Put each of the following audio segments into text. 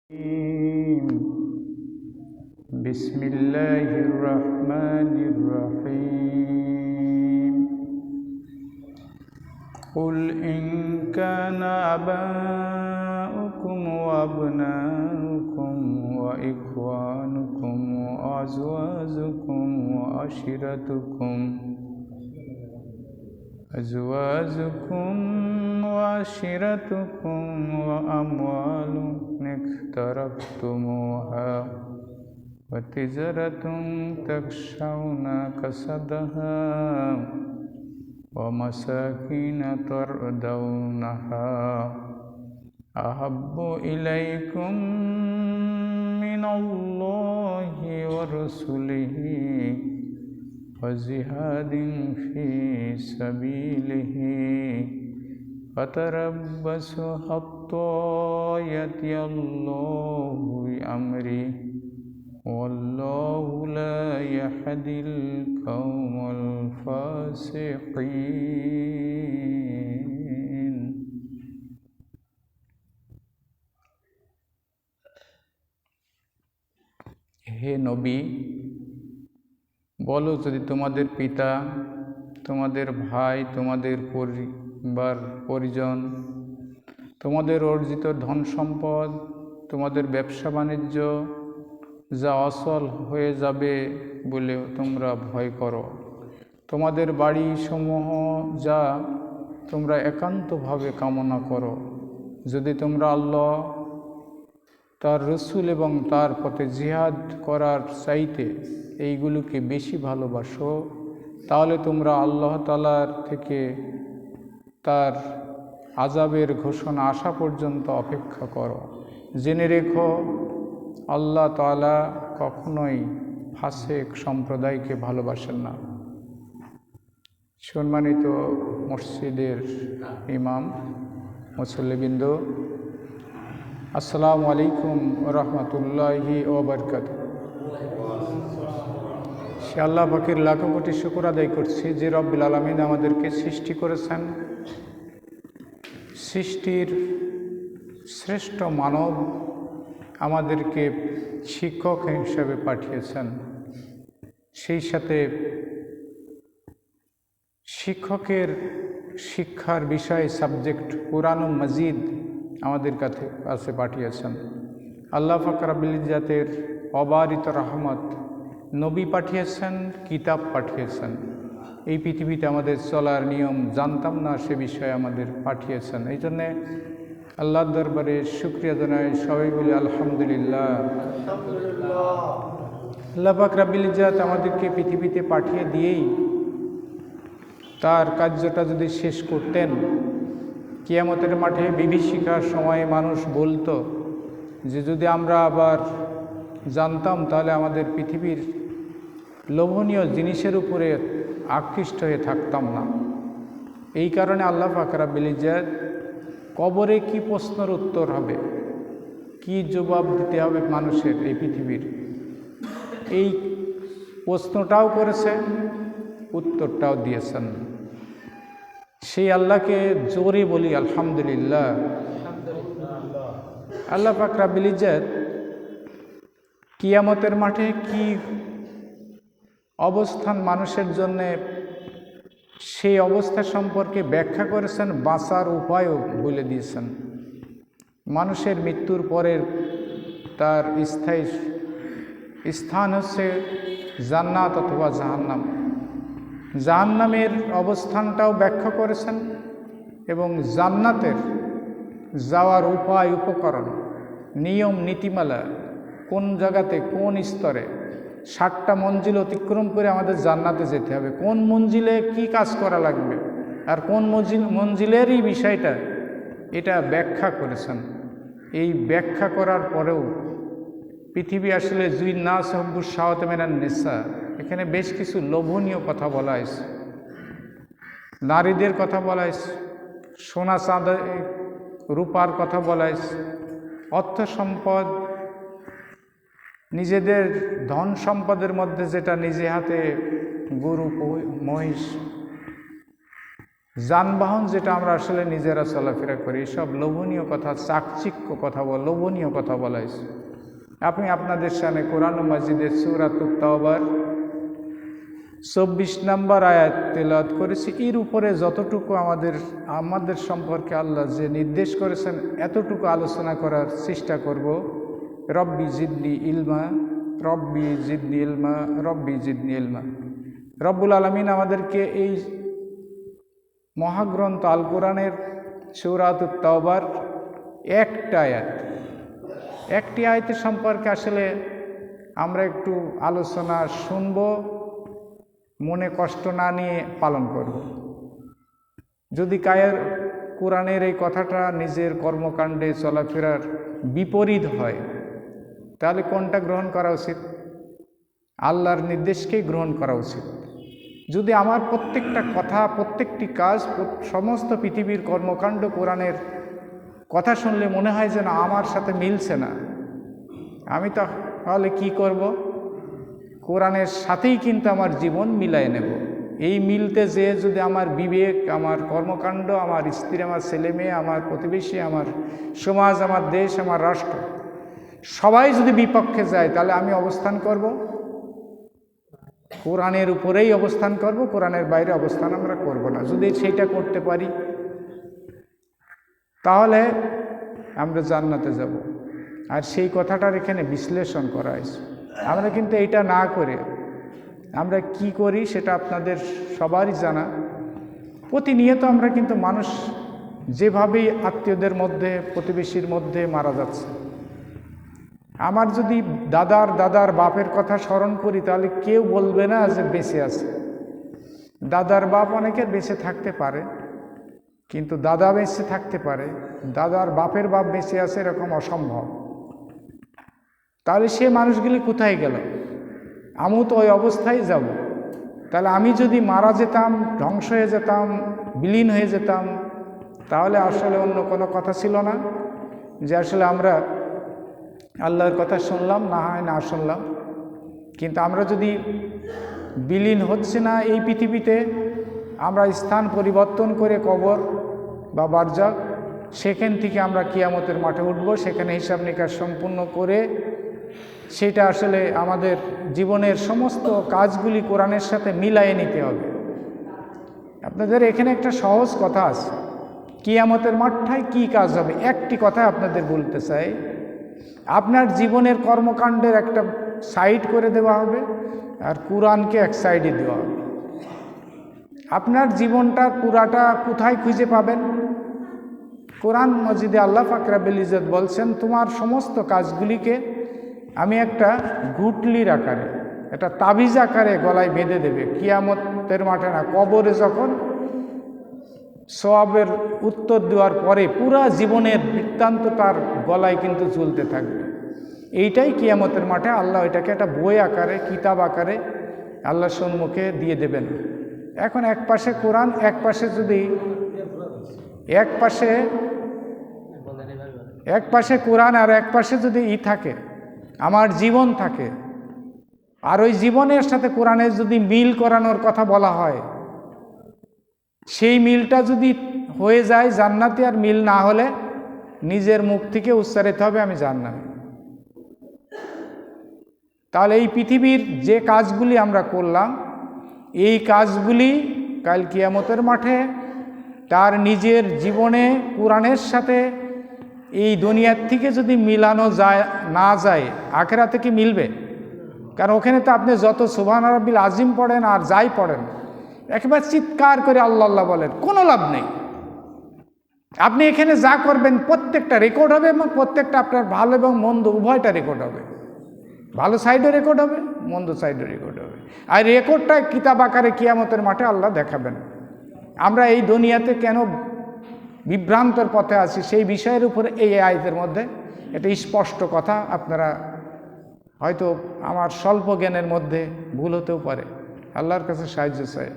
بسم الله الرحمن الرحيم قل إن كان آباؤكم وأبناؤكم وإخوانكم وأزواجكم وعشيرتكم وأموال اقترفتموها وتجارة تخشون كسادها ومساكين ترضونها أحب إليكم من الله ورسوله وجهاد في سبيله فتربصوا حتى يأتي الله بأمره والله لا يهدي القوم الفاسقين হে নবী, বলো, যদি তোমাদের পিতা, তোমাদের ভাই, তোমাদের পরিজন, তোমাদের অর্জিত ধন সম্পদ, তোমাদের ব্যবসা বাণিজ্য যা অচল হয়ে যাবে বলে তোমরা ভয় করো, তোমাদের বাড়িসমূহ যা তোমরা একান্তভাবে কামনা করো, যদি তোমরা আল্লাহ, তার রসুল এবং তার পথে জিহাদ করার চাইতে এইগুলোকে বেশি ভালোবাসো, তাহলে তোমরা আল্লাহ তাআলার থেকে তার আযাবের ঘোষণা আসা পর্যন্ত অপেক্ষা করো। জেনে রেখো, আল্লাহ তাআলা কখনোই ফাসেক সম্প্রদায়কে ভালোবাসেন না। সম্মানিত মসজিদের ইমাম, মুসল্লিবৃন্দ, আসসালামু আলাইকুম ওয়া রাহমাতুল্লাহি ওয়া বারাকাতুহু। সে আল্লাহ পাকের লাখো কোটি শুকর আদায় করছি যে রব্বুল আলামিন আমাদেরকে সৃষ্টি করেছেন, সৃষ্টির শ্রেষ্ঠ মানব আমাদেরকে শিক্ষক হিসেবে পাঠিয়েছেন। সেই সাথে শিক্ষকের শিক্ষার বিষয় সাবজেক্ট কুরআন মাজিদ আমাদের কাছে পাঠিয়েছেন। আল্লাহ পাক রব্বুল ইজ্জাতের অবারিত রহমত, নবী পাঠিয়েছেন, কিতাব পাঠিয়েছেন। এই পৃথিবীতে আমাদের চলার নিয়ম জানতাম না, সে বিষয়ে আমাদের পাঠিয়েছেন। এই জন্যে আল্লাহর দরবারে শুকরিয়া জানাই, সবাই বলি আলহামদুলিল্লাহ। আল্লাহ পাক রব্বুল ইজ্জাত আমাদেরকে পৃথিবীতে পাঠিয়ে দিয়েই তার কার্যটা যদি শেষ করতেন, কিয়ামতের মাঠে বিভীষিকার সময়ে মানুষ বলতো যে যদি আমরা আবার জানতাম তাহলে আমাদের পৃথিবীর লোভনীয় জিনিসের উপরে আকৃষ্ট হয়ে থাকতাম না। এই কারণে আল্লাহ পাক রব্বুল ইজ্জাত কবরে কি প্রশ্নের উত্তর হবে, কি জবাব দিতে হবে মানুষের এই পৃথিবীর, এই প্রশ্নটাও করেছেন, উত্তরটাও দিয়েছেন। সেই আল্লাহকে জোরে বলি আলহামদুলিল্লাহ। আল্লাহ পাক রব্বুল ইজ্জাত কিয়ামতের মাঠে কি অবস্থান মানুষের জন্যে, সেই অবস্থা সম্পর্কে ব্যাখ্যা করেছেন, বাঁচার উপায়ও বলে দিয়েছেন। মানুষের মৃত্যুর পরের তার স্থায়ী স্থান হচ্ছে জান্নাত অথবা জাহান্নাম। জাহান্নামের অবস্থানটাও ব্যাখ্যা করেছেন এবং জান্নাতের যাওয়ার উপায়, উপকরণ, নিয়ম নীতিমালা, কোন জায়গাতে কোন স্তরে 7টা মঞ্জিল অতিক্রম করে আমাদের জান্নাতে যেতে হবে, কোন মঞ্জিলে কি কাজ করা লাগবে, আর কোন মঞ্জিলেরই বিষয়টা, এটা ব্যাখ্যা করেছেন। এই ব্যাখ্যা করার পরেও পৃথিবী আসলে জুইন নাস হুব্বুশ শাহাওয়াতি মিনান নিসা, এখানে বেশ কিছু লোভনীয় কথা বলা হয়েছে, নারীদের কথা বলা হয়েছে, সোনা চাঁদা রূপার কথা বলা হয়েছে, অর্থ সম্পদ, নিজেদের ধন সম্পদের মধ্যে যেটা নিজে হাতে গরু মহিষ যানবাহন যেটা আমরা আসলে নিজেরা চলাফেরা করি, সব লোভনীয় কথা, চাকচিক্য কথা লোভনীয় কথা বলা হয়েছে। আপনি আপনাদের সামনে কোরআন মাজিদের সূরাতুত তাওবার 24 নম্বর আয়াত তেলাওয়াত করেছি। এর উপরে যতটুকু আমাদের সম্পর্কে আল্লাহ যে নির্দেশ করেছেন এতটুকু আলোচনা করার চেষ্টা করব। রব্বি জিদনি ইলমা, রব্বি জিদনি ইলমা, রব্বি জিদনি ইলমা। রব্বুল আলামিন আমাদেরকে এই মহাগ্রন্থ আল কোরআনের সূরাতুত তাওবার একটি আয়াতের সম্পর্কে আসলে আমরা একটু আলোচনা শুনব, মনে কষ্ট না নিয়ে পালন করব। যদি কোরআনের এই কথাটা নিজের কর্মকাণ্ডে চলাফেরার বিপরীত হয়, তাহলে কোনটা গ্রহণ করা উচিত? আল্লাহর নির্দেশকেই গ্রহণ করা উচিত। যদি আমার প্রত্যেকটা কথা, প্রত্যেকটি কাজ, সমস্ত পৃথিবীর কর্মকাণ্ড কোরআনের কথা শুনলে মনে হয় যেন আমার সাথে মিলছে না, আমি তাহলে কি করব? কোরআনের সাথেই কিন্তু আমার জীবন মিলাই নেব। এই মিলতে যেয়ে যদি আমার বিবেক, আমার কর্মকাণ্ড, আমার স্ত্রী, আমার ছেলে মেয়ে, আমার প্রতিবেশী, আমার সমাজ, আমার দেশ, আমার রাষ্ট্র সবাই যদি বিপক্ষে যায়, তাহলে আমি অবস্থান করব কোরআনের উপরেই অবস্থান করব, কোরআনের বাইরে অবস্থান আমরা করব না। যদি সেইটা করতে পারি তাহলে আমরা জান্নাতে যাব। আর সেই কথাটার এখানে বিশ্লেষণ করা হয়েছে। আমরা কিন্তু এইটা না করে আমরা কি করি সেটা আপনাদের সবারই জানা। প্রতিনিয়ত আমরা কিন্তু মানুষ যেভাবেই আত্মীয়দের মধ্যে, প্রতিবেশীর মধ্যে মারা যাচ্ছে। আমার যদি দাদার বাপের কথা স্মরণ করি, তাহলে কেউ বলবে না যে বেঁচে আছে। দাদার বাপ অনেকের বেঁচে থাকতে পারে, কিন্তু দাদা বেঁচে থাকতে পারে, দাদার বাপের বাপ বেঁচে আছে এরকম অসম্ভব। তাহলে সে মানুষগুলি কোথায় গেল? আমিও তো ওই অবস্থায় যাব। তাহলে আমি যদি মারা যেতাম, ধ্বংস হয়ে যেতাম, বিলীন হয়ে যেতাম, তাহলে আসলে অন্য কোনো কথা ছিল না যে আসলে আমরা আল্লাহর কথা শুনলাম, না হয় না শুনলাম। কিন্তু আমরা যদি বিলীন হচ্ছে না এই পৃথিবীতে, আমরা স্থান পরিবর্তন করে কবর বা বারজাক, সেখান থেকে আমরা কিয়ামতের মাঠে উঠব। সেখানে হিসাব নিকাশ সম্পূর্ণ করে সেটা আসলে আমাদের জীবনের সমস্ত কাজগুলি কোরআনের সাথে মিলায়ে নিতে হবে। আপনাদের এখানে একটা সহজ কথা আছে, কিয়ামতের মাঠটায় কি কাজ হবে। একটি কথা আপনাদের বলতে চাই, আপনার জীবনের কর্মকাণ্ডের একটা সাইড করে দেওয়া হবে আর কোরআনকে এক সাইডে দেওয়া হবে। আপনার জীবনটার পুরাটা কোথায় খুঁজে পাবেন? কোরআন মজিদে আল্লাহ পাক রব্বুল ইজ্জত বলছেন, তোমার সমস্ত কাজগুলিকে আমি একটা গুটলির আকারে, একটা তাবিজ আকারে গলায় বেঁধে দেবে। কিয়ামতের মাঠে না, কবরে যখন সওয়াবের উত্তর দেওয়ার পরে পুরা জীবনের বৃত্তান্ত তার গলায় কিন্তু ঝুলতে থাকবে। এইটাই কিয়ামতের মাঠে আল্লাহ এটাকে একটা বই আকারে, কিতাব আকারে আল্লাহর সম্মুখে দিয়ে দেবেন। এখন এক পাশে কোরআন, এক পাশে কোরআন আর এক পাশে যদি থাকে, আমার জীবন থাকে, আর ওই জীবনের সাথে কোরআনের যদি মিল করানোর কথা বলা হয়, সেই মিলটা যদি হয়ে যায় জান্নাতি, আর মিল না হলে নিজের মুখ থেকে উচ্চারিত হবে আমি জান্নাতি। তাহলে এই পৃথিবীর যে কাজগুলি আমরা করলাম, এই কাজগুলি কাল কিয়ামতের মাঠে তার নিজের জীবনে কোরআনের সাথে এই দুনিয়ার থেকে যদি মিলানো না যায়, আখিরাতে কি মিলবে? কারণ ওখানে তো আপনি যত সুবহান রাব্বিল আজিম পড়েন আর যাই পড়েন, একেবারে চিৎকার করে আল্লাহ আল্লাহ বলেন, কোনো লাভ নেই। আপনি এখানে যা করবেন প্রত্যেকটা রেকর্ড হবে, এবং প্রত্যেকটা আপনার ভালো এবং মন্দ উভয়টা রেকর্ড হবে। ভালো সাইডে রেকর্ড হবে, মন্দ সাইডে রেকর্ড হবে। আর রেকর্ডটা কিতাব আকারে কিয়ামতের মাঠে আল্লাহ দেখাবেন। আমরা এই দুনিয়াতে কেন বিভ্রান্তর পথে আছি, সেই বিষয়ের উপরে এই আয়াতের মধ্যে এটা স্পষ্ট কথা। আপনারা হয়তো আমার স্বল্প জ্ঞানের মধ্যে ভুল হতেও পারে, আল্লাহর কাছে সাহায্য চাই।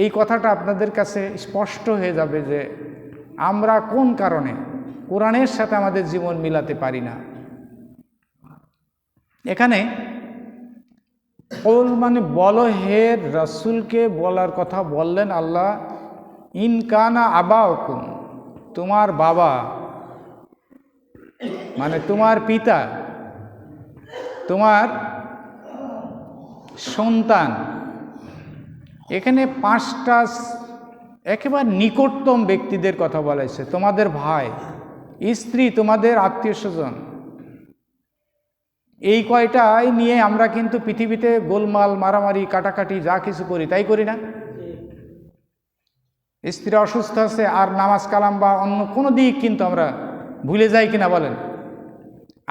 এই কথাটা আপনাদের কাছে স্পষ্ট হয়ে যাবে যে আমরা কোন কারণে কোরআনের সাথে আমাদের জীবন মিলাতে পারি না। এখানে মানে বলো হে রাসূলকে বলার কথা বললেন আল্লাহ ইন কানা আবাউকুম, তোমার বাবা মানে তোমার পিতা, তোমার সন্তান, এখানে 5টা একেবারে নিকটতম ব্যক্তিদের কথা বলা হয়েছে। তোমাদের ভাই, স্ত্রী, তোমাদের আত্মীয় স্বজন, এই কয়টাই নিয়ে আমরা কিন্তু পৃথিবীতে গোলমাল, মারামারি, কাটাকাটি যা কিছু করি, তাই করি না? স্ত্রী অসুস্থ আছে আর নামাজ কালাম বা অন্য কোনো দিক কিন্তু আমরা ভুলে যাই কিনা বলেন?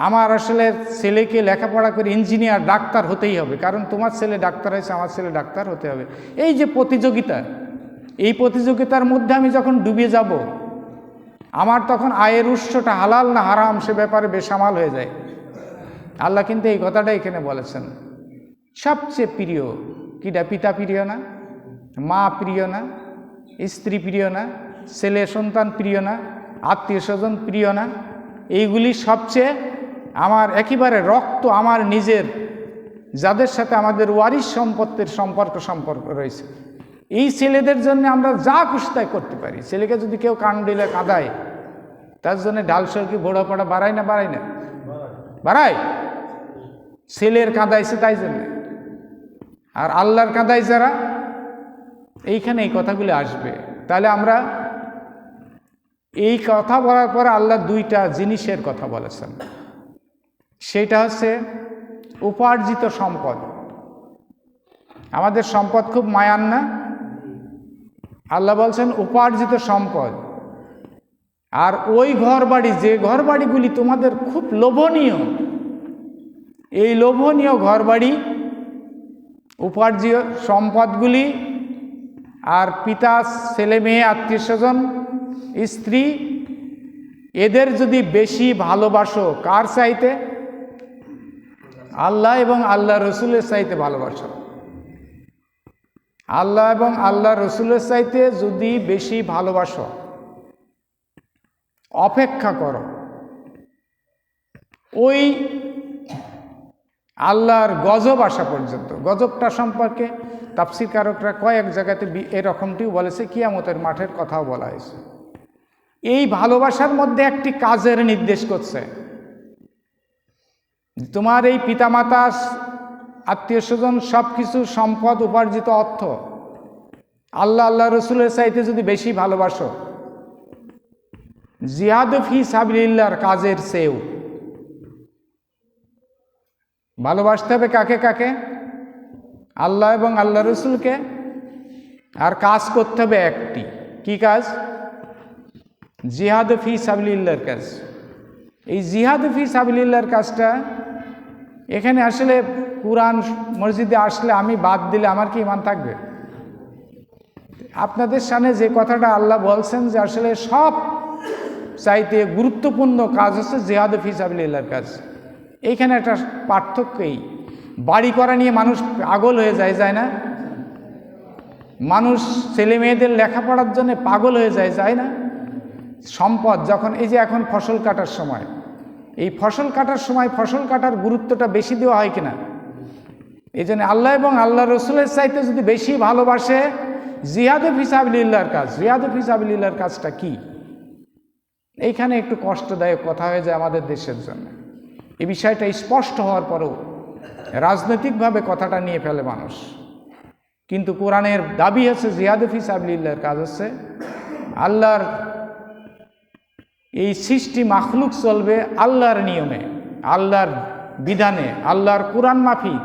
আমার আসলে ছেলেকে লেখাপড়া করে ইঞ্জিনিয়ার, ডাক্তার হতেই হবে, কারণ তোমার ছেলে ডাক্তার হয়েছে, আমার ছেলে ডাক্তার হতে হবে। এই যে প্রতিযোগিতা, এই প্রতিযোগিতার মধ্যে আমি যখন ডুবে যাব, আমার তখন আয়ের উৎসটা হালাল না হারাম সে ব্যাপারে বেসামাল হয়ে যায়। আল্লাহ কিন্তু এই কথাটা এখানে বলেছেন। সবচেয়ে প্রিয় কিটা? পিতা প্রিয় না? মা প্রিয় না? স্ত্রী প্রিয় না? ছেলে সন্তান প্রিয় না? আত্মীয় স্বজন প্রিয় না? এইগুলি সবচেয়ে আমার একেবারে রক্ত, আমার নিজের, যাদের সাথে আমাদের ওয়ারিশ সম্পত্তির সম্পর্ক রয়েছে, এই ছেলেদের জন্য আমরা যা খুশি তাই করতে পারি। ছেলেকে যদি কেউ কান দিলে কাঁদায়, তার জন্য ডালসর কি ঘোড়া পড়া বাড়ায় না বাড়ায় না? বাড়ায়। ছেলের কাঁদাইছে তাই জন্যে। আর আল্লাহর কাঁদায় যারা, এইখানে এই কথাগুলি আসবে। তাহলে আমরা এই কথা বলার পরে আল্লাহ 2টা জিনিসের কথা বলেছেন। সেটা হচ্ছে উপার্জিত সম্পদ। আমাদের সম্পদ খুব মায়ান না? আল্লাহ বলছেন উপার্জিত সম্পদ। আর ওই ঘরবাড়ি, যে ঘরবাড়িগুলি তোমাদের খুব লোভনীয়, এই লোভনীয় ঘরবাড়ি, উপার্জিত সম্পদগুলি, আর পিতা, ছেলে মেয়ে, আত্মীয় স্বজন, স্ত্রী, এদের যদি বেশি ভালোবাসো, কার চাইতে? আল্লাহ এবং আল্লাহ রসুলের চাইতে ভালোবাসো। আল্লাহ এবং আল্লাহ রসুলের চাইতে যদি বেশি ভালোবাসো, অপেক্ষা করো ওই আল্লাহর গজব আসা পর্যন্ত। গজবটা সম্পর্কে তাফসীরকারকরা কয়েক জায়গাতে এরকমটিও বলেছে, কিয়ামতের মাঠের কথাও বলা হয়েছে। এই ভালোবাসার মধ্যে একটি কাজের নির্দেশ করছে। তোমার এই পিতামাতা, আত্মীয় স্বজন, সব কিছু সম্পদ, উপার্জিত অর্থ আল্লাহ আল্লাহ রসুলের চাইতে যদি বেশি ভালোবাসো, জিহাদ ফি সাবিলিল্লাহর কাজের চেয়েও ভালোবাসতে হবে। কাকে কাকে? আল্লাহ এবং আল্লাহ রসুলকে। আর কাজ করতে হবে একটি, কি কাজ? জিহাদ ফি সাবিলিল্লাহর কাজ। এই জিহাদ ফি সাবিলিল্লাহর কাজটা এখানে আসলে কুরআন মসজিদে আসলে আমি বাদ দিলে আমার কি ইমান থাকবে? আপনাদের সামনে যে কথাটা আল্লাহ বলছেন যে আসলে সব চাইতে গুরুত্বপূর্ণ কাজ হচ্ছে জিহাদ ফি সাবিলিল্লাহর কাজ। এইখানে একটা পার্থক্যই, বাড়ি করা নিয়ে মানুষ পাগল হয়ে যায় না? মানুষ ছেলে মেয়েদের লেখাপড়ার জন্য পাগল হয়ে যায় না? সম্পদ যখন, এই যে এখন ফসল কাটার সময়, এই ফসল কাটার সময় ফসল কাটার গুরুত্বটা বেশি দেওয়া হয় কিনা? এই জন্য আল্লাহ এবং আল্লাহ রসুলের চাইতে যদি বেশি ভালোবাসে জিহাদ ফি সাবিলিল্লাহর কাজ। জিহাদ ফি সাবিলিল্লাহর কাজটা কি? এইখানে একটু কষ্টদায়ক কথা হয়ে যায় আমাদের দেশের জন্য। এই বিষয়টা স্পষ্ট হওয়ার পরেও রাজনৈতিকভাবে কথাটা নিয়ে ফেলে মানুষ। কিন্তু কোরআনের দাবি হচ্ছে জিহাদ ফি সাবিলিল্লাহর কাজ হচ্ছে আল্লাহর এই সৃষ্টি মাখলুক চলবে আল্লাহর নিয়মে, আল্লাহর বিধানে, আল্লাহর কোরআন মাফিক।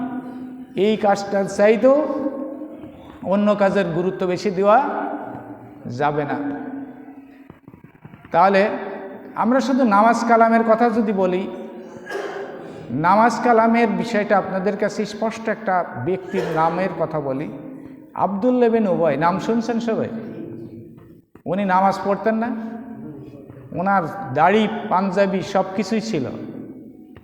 এই কাজটার চাইতেও অন্য কাজের গুরুত্ব বেশি দেওয়া যাবে না। তাহলে আমরা শুধু নামাজ কালামের কথা যদি বলি, নামাজ কালামের বিষয়টা আপনাদের কাছে স্পষ্ট একটা ব্যক্তির নামের কথা বলি। আব্দুল্লাহ বিন উবাই, নাম শুনছেন সবাই? উনি নামাজ পড়তেন না? ওনার দাড়ি, পাঞ্জাবি সব কিছুই ছিল,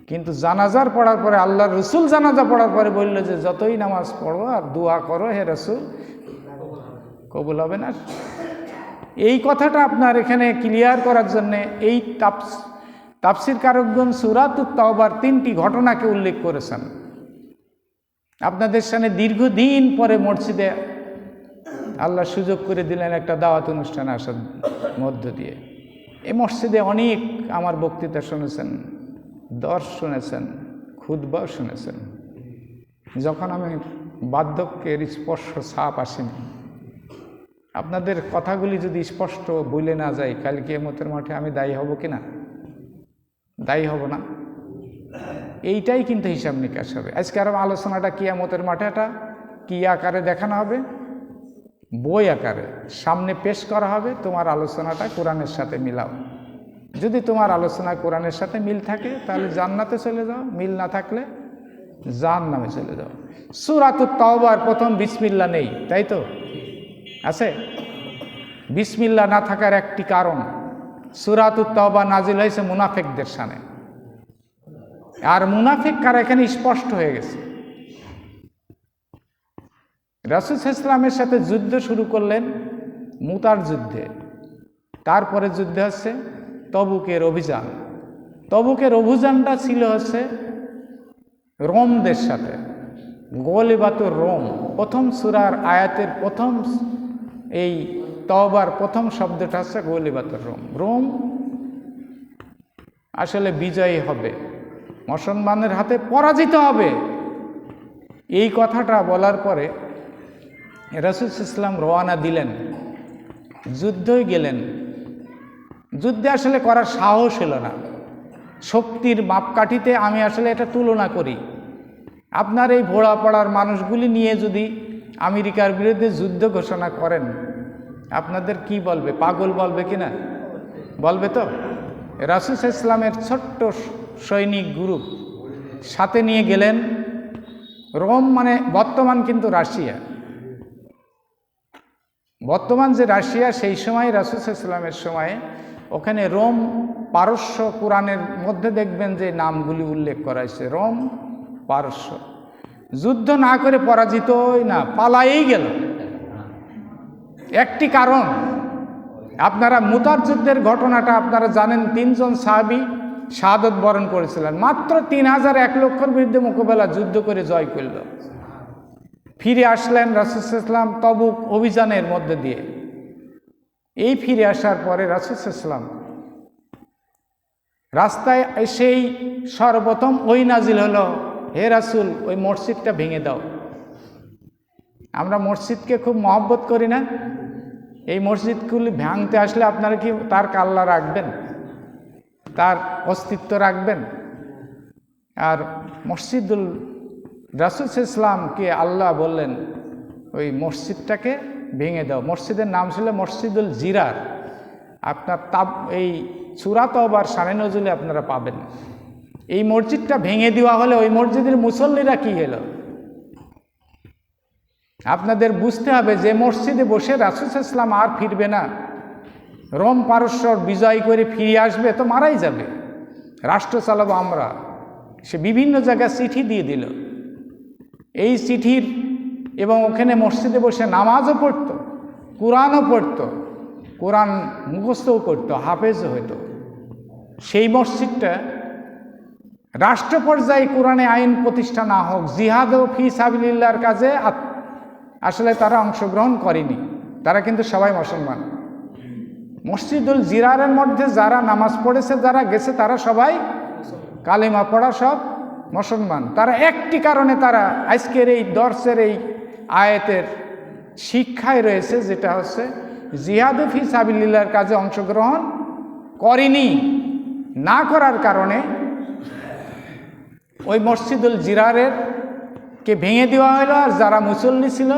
কিন্তু জানাজার পড়ার পরে আল্লাহর রসুল জানাজা পড়ার পরে বলল যে যতই নামাজ পড়ো আর দোয়া করো হে রসুল, কবুল হবে না। এই কথাটা আপনার এখানে ক্লিয়ার করার জন্যে এই তাফসীরকারকগণ সূরাতুত তাওবার 3টি ঘটনাকে উল্লেখ করেছেন। আপনাদের সামনে দীর্ঘদিন পরে মসজিদে আল্লাহ সুযোগ করে দিলেন একটা দাওয়াত অনুষ্ঠানে আসার মধ্য দিয়ে। এই মসজিদে অনেক আমার বক্তৃতা শুনেছেন, দর্শ শুনেছেন, খুতবাও শুনেছেন। যখন আমি বার্ধক্যের স্পর্শ ছাপ আসেনি, আপনাদের কথাগুলি যদি স্পষ্ট বলে না যায়, কাল কিয়ামতের মাঠে আমি দায়ী হব কি না? দায়ী হব না? এইটাই কিন্তু হিসাব নিকাশ হবে। আজকে আর আলোচনাটা কিয়ামতের মাঠে এটা কি আকারে দেখানো হবে? বই আকারে সামনে পেশ করা হবে। তোমার আলোচনাটা কোরআনের সাথে মিলাও। যদি তোমার আলোচনা কোরআনের সাথে মিল থাকে তাহলে জান্নাতে চলে যাও, মিল না থাকলে জাহান্নামে চলে যাও। সূরাতুত তাওবার প্রথম বিসমিল্লাহ নেই, তাই তো? আছে? বিসমিল্লাহ না থাকার একটি কারণ, সূরাতুত তাওবা নাজিল হয়েছে মুনাফিকদের শানে। আর মুনাফিক কারা এখানে স্পষ্ট হয়ে গেছে। রাসূল সাল্লাল্লাহু আলাইহি ওয়াসাল্লামের সাথে যুদ্ধ শুরু করলেন মুতার যুদ্ধে, তারপরে যুদ্ধ হচ্ছে তবুকের অভিযান। তবুকের অভিযানটা ছিল হচ্ছে রোমদের সাথে, গলিবাতুর রোম। প্রথম সূরার আয়াতের প্রথম এই তওবার প্রথম শব্দটা হচ্ছে গলিবাতুর রোম। রোম আসলে বিজয়ী হবে, মুসলমানের হাতে পরাজিত হবে। এই কথাটা বলার পরে রাসূল সাল্লাল্লাহু আলাইহি ওয়াসাল্লাম রওনা দিলেন, যুদ্ধই গেলেন। যুদ্ধে আসলে করার সাহস হলো না। শক্তির মাপকাঠিতে আমি আসলে এটা তুলনা করি। আপনার এই ভোড়াপাড়ার মানুষগুলি নিয়ে যদি আমেরিকার বিরুদ্ধে যুদ্ধ ঘোষণা করেন, আপনাদের কি বলবে? পাগল বলবে কি না? বলবে তো। রাসূল সাল্লাল্লাহু আলাইহি ওয়াসাল্লামের ছোট্ট সৈনিক গ্রুপ সাথে নিয়ে গেলেন রোম, মানে বর্তমান কিন্তু রাশিয়া। বর্তমান যে রাশিয়া, সেই সময় রাসূল সাল্লাল্লাহু আলাইহি ওয়াসাল্লামের সময়ে ওখানে রোম, পারস্য, কোরআনের মধ্যে দেখবেন যে নামগুলি উল্লেখ করা হয়েছে, রোম, পারস্য। যুদ্ধ না করে পরাজিতই না, পালায়েই গেল। একটি কারণ, আপনারা মুতার যুদ্ধের ঘটনাটা আপনারা জানেন। 3 জন সাহাবী শাহাদত বরণ করেছিলেন। মাত্র 3001 লক্ষের বিরুদ্ধে মোকাবেলা যুদ্ধ করে জয় করল। ফিরে আসলেন রাসূল সাল্লাল্লাহু আলাইহি ওয়াসাল্লাম তবুক অভিযানের মধ্যে দিয়ে। এই ফিরে আসার পরে রাসূল সাল্লাল্লাহু আলাইহি ওয়াসাল্লাম রাস্তায় এসেই সর্বপ্রথম ওই নাজিল হলো, হে রাসূল, ওই মসজিদটা ভেঙে দাও। আমরা মসজিদকে খুব মহব্বত করি না? এই মসজিদগুলি ভাঙতে আসলে আপনারা কি তার কাল্লা রাখবেন? তার অস্তিত্ব রাখবেন? আর মসজিদুল রাসূল সাল্লাল্লাহু আলাইহি ওয়াসাল্লামকে আল্লাহ বললেন ওই মসজিদটাকে ভেঙে দাও। মসজিদের নাম ছিল মসজিদুল জিরার। আপনার এই সূরা তাওবার শানে নজুলে আপনারা পাবেন। এই মসজিদটা ভেঙে দেওয়া হলে ওই মসজিদের মুসল্লিরা কি হলো? আপনাদের বুঝতে হবে যে মসজিদে বসে রাসূল সাল্লাল্লাহু আলাইহি ওয়াসাল্লাম আর ফিরবে না। রোম পারস্য বিজয় করে ফিরে আসবে তো মারাই যাবে। রাষ্ট্র চালাবো আমরা। সে বিভিন্ন জায়গায় চিঠি দিয়ে দিল। এই চিঠির এবং ওখানে মসজিদে বসে নামাজও পড়ত, কোরআনও পড়ত, কোরআন মুখস্থও করত, হাফেজও হইতো। সেই মসজিদটা রাষ্ট্র পর্যায়ে কোরআনে আইন প্রতিষ্ঠা না হোক, জিহাদ ও ফি সাবিলিল্লাহর কাজে আসলে তারা অংশগ্রহণ করেনি। তারা কিন্তু সবাই মুসলমান। মসজিদুল জিরারের মধ্যে যারা নামাজ পড়েছে, যারা গেছে, তারা সবাই কালেমা পড়া সব মুসলমান। তারা একটি কারণে তারা আজকের এই দর্শের এই আয়াতের শিক্ষায় রয়েছে, যেটা হচ্ছে জিহাদ ফি সাবিলিল্লাহর কাজে অংশগ্রহণ করেনি। না করার কারণে ওই মসজিদুল জিরারের কে ভেঙে দেওয়া হলো, আর যারা মুসল্লি ছিল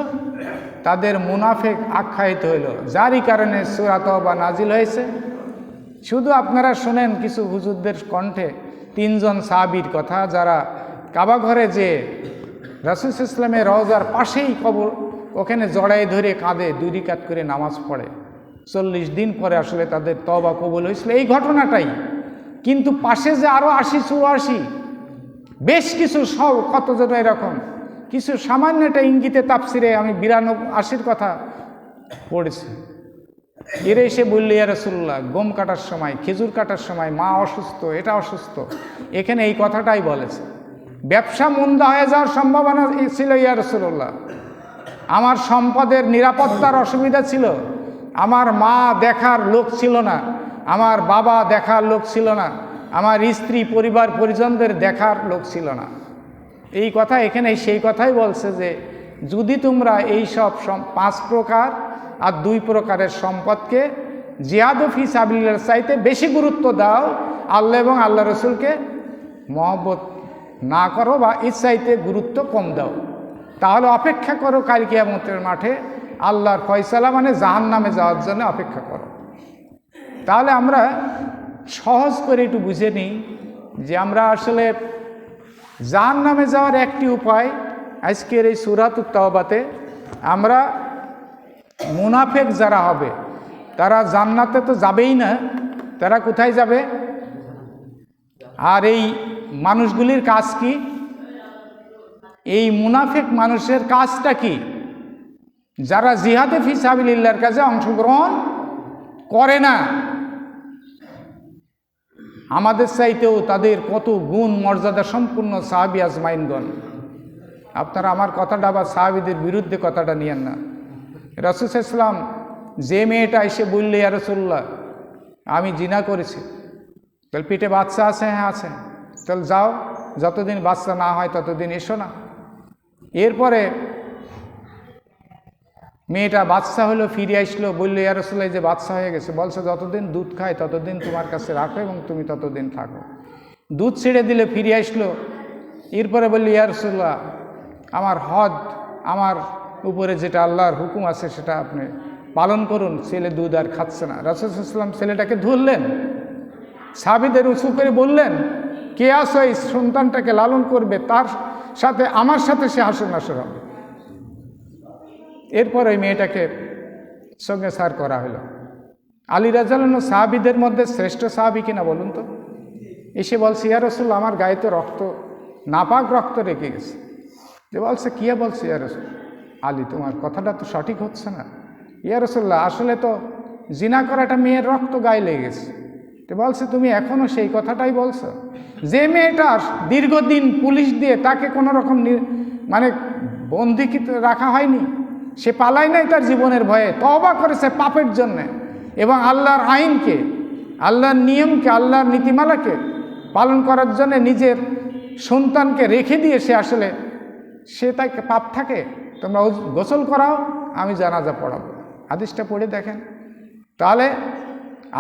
তাদের মুনাফিক আখ্যায়িত হইল, যারই কারণে সূরা তাওবা নাজিল হয়েছে। শুধু আপনারা শুনেন কিছু হুজুরদের কণ্ঠে 3 জন সাহাবীর কথা, যারা কাবা ঘরে যে রাসূল সাল্লাল্লাহু আলাইহি ওয়াসাল্লামের রওজার পাশেই কবর, ওখানে জড়াই ধরে কাঁদে, 2 রাকাত করে নামাজ পড়ে। 40 দিন পরে আসলে তাদের তওবা কবুল হয়েছিল, এই ঘটনাটাই। কিন্তু পাশে যে আরও 80-84 বেশ কিছু সব কতজন এরকম কিছু সামান্য একটা ইঙ্গিতে তাফসিরে আমি 82-80 কথা পড়েছি। এরা এসে বললে, ইয়া রাসূলুল্লাহ, গম কাটার সময়, খেজুর কাটার সময় মা অসুস্থ, এটা অসুস্থ, এখানে এই কথাটাই বলেছে। ব্যবসা মন্দা হয়ে যাওয়ার সম্ভাবনা ছিল ইয়া রাসূলুল্লাহ, আমার সম্পদের নিরাপত্তার অসুবিধা ছিল, আমার মা দেখার লোক ছিল না, আমার বাবা দেখার লোক ছিল না, আমার স্ত্রী পরিবার পরিজনদের দেখার লোক ছিল না। এই কথা এখানে সেই কথাই বলছে যে যদি তোমরা এই সব 5 প্রকার আর 2 প্রকারের সম্পদকে জিহাদ ফি সাবিলিল্লাহর চাইতে বেশি গুরুত্ব দাও, আল্লাহ এবং আল্লাহ রসুলকে মহব্বত না করো বা এর চাইতে গুরুত্ব কম দাও, তাহলে অপেক্ষা করো কাল কিয়ামতের মাঠে আল্লাহর ফয়সালা, মানে জাহান্নামে যাওয়ার জন্য অপেক্ষা করো। তাহলে আমরা সহজ করে একটু বুঝে নিই যে আমরা আসলে জাহান্নামে যাওয়ার একটি উপায় আজকের এই সূরাতুত তাওবাতে আমরা মুনাফিক যারা হবে তারা জান্নাতে তো যাবেই না, তারা কোথায় যাবে? আর এই মানুষগুলির কাজ কি? এই মুনাফিক মানুষের কাজটা কি? যারা জিহাদে ফি সাবিলিল্লাহর কাজে অংশগ্রহণ করে না, আমাদের চাইতেও তাদের কত গুণ মর্যাদা সম্পূর্ণ সাহাবী আজমাইনগণ। আপনারা আমার কথাটা বা সাহাবীদের বিরুদ্ধে কথাটা নিয়েন না। রাসূল সাল্লাল্লাহু আলাইহি ওয়াসাল্লাম যে মেয়েটা এসে বললে ইয়া রাসূলুল্লাহ আমি জিনা করেছি, তাহলে পেটে বাচ্চা আছে? হ্যাঁ আছে। তাহলে যাও, যতদিন বাচ্চা না হয় ততদিন এসো না। এরপরে মেয়েটা বাচ্চা হলো, ফিরে আসলো, বললো ইয়া রাসূলুল্লাহ যে বাচ্চা হয়ে গেছে। বলছে যতদিন দুধ খায় ততদিন তোমার কাছে রাখো এবং তুমি ততদিন থাকো। দুধ ছেড়ে দিলে ফিরে আসলো, এরপরে বললো ইয়া রাসূলুল্লাহ আমার হদ, আমার উপরে যেটা আল্লাহর হুকুম আছে সেটা আপনি পালন করুন, ছেলে দুধ আর খাচ্ছে না। রাসূল সাল্লাল্লাহু আলাইহি ওয়াসাল্লাম ছেলেটাকে ধরলেন, সাহাবীদের উঁচু করে বললেন কে আসো এই সন্তানটাকে লালন করবে, তার সাথে আমার সাথে সে হাসর নাসর হবে। এরপর ওই মেয়েটাকে সঙ্গে সার করা হলো। আলী রাদিয়াল্লাহু আনহু সাহাবীদের মধ্যে শ্রেষ্ঠ সাহাবী কিনা বলুন তো? এসে বলছে ইয়া রাসূলুল্লাহ আমার গায়ে তো রক্ত, নাপাক রক্ত রেখে গেছে। যে বলছে কি বলছে ইয়া রাসূল, আলী তোমার কথাটা তো সঠিক হচ্ছে না। ইয়া রাসূলুল্লাহ আসলে তো জিনা করাটা মেয়ের রক্ত গায়ে লেগে গেছে। তো বলছে তুমি এখনও সেই কথাটাই বলছো? যে মেয়েটা দীর্ঘদিন পুলিশ দিয়ে তাকে কোনো রকম মানে বন্দি রাখা হয়নি, সে পালায় নাই তার জীবনের ভয়ে, তওবা করেছে পাপের জন্যে এবং আল্লাহর আইনকে, আল্লাহর নিয়মকে, আল্লাহর নীতিমালাকে পালন করার জন্য নিজের সন্তানকে রেখে দিয়ে সে আসলে সে তাকে পাপ থাকে, তোমরা গোসল করাও, আমি জানাজা পড়াবো। হাদিসটা পড়ে দেখেন। তাহলে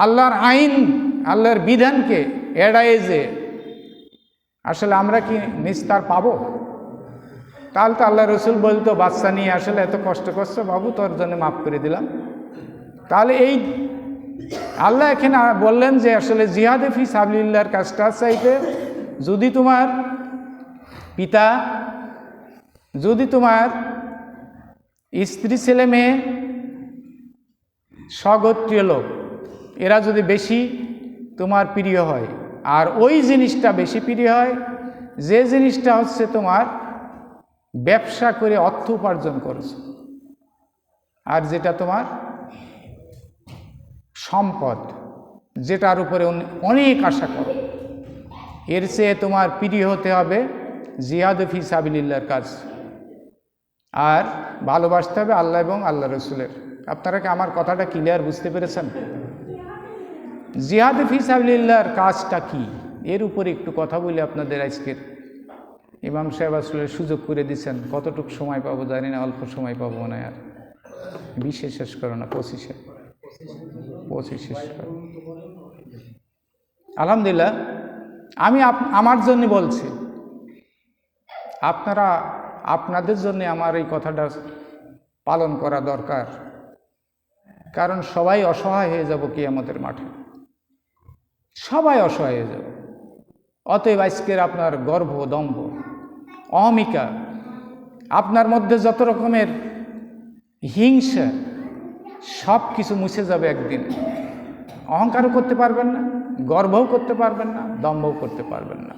আল্লাহর আইন, আল্লাহর বিধানকে এড়ায়ে যে আসলে আমরা কি নিস্তার পাবো? তাহলে তো আল্লাহ রসুল বলতো বাচ্চা নিয়ে আসলে এত কষ্ট করছো বাবু, তোর জন্য মাফ করে দিলাম। তাহলে এই আল্লাহ এখানে বললেন যে আসলে জিহাদে ফি সাবিলিল্লাহর কাজটা চাইতে যদি তোমার পিতা, যদি তোমার স্ত্রী, ছেলে মেয়ে, স্বগোত্রীয় লোক এরা যদি বেশি তোমার প্রিয় হয়, আর ওই জিনিসটা বেশি প্রিয় হয় যে জিনিসটা হচ্ছে তোমার ব্যবসা করে অর্থ উপার্জন করছো, আর যেটা তোমার সম্পদ, যেটার উপরে অনেক আশা করো, এর চেয়ে তোমার প্রিয় হতে হবে জিহাদ ফি সাবিলিল্লাহর কাজ, আর ভালোবাসতে হবে আল্লাহ এবং আল্লাহ রসুলের। আপনারা কি আমার কথাটা ক্লিয়ার বুঝতে পেরেছেন? জিহাদ ফি সাবিলিল্লাহর কাজটা কি, এর উপরে একটু কথা বলে আপনাদের আজকের ইমাম সাহেব আসলে সুযোগ করে দিচ্ছেন। কতটুকু সময় পাবো জানি না, অল্প সময় পাবো না, আর 20-এ শেষ করো না, 25-এ শেষ করো। আলহামদুলিল্লাহ, আমি আমার জন্য বলছি, আপনারা আপনাদের জন্য আমার এই কথাটা পালন করা দরকার, কারণ সবাই অসহায় হয়ে যাব কিয়ামতের মাঠে, সবাই অসহায় হয়ে যাবে। অতএব আজকের আপনার গর্ব, দম্ভ, অহমিকা, আপনার মধ্যে যত রকমের হিংসা সব কিছু মুছে যাবে একদিন। অহংকারও করতে পারবেন না, গর্বও করতে পারবেন না, দম্ভও করতে পারবেন না।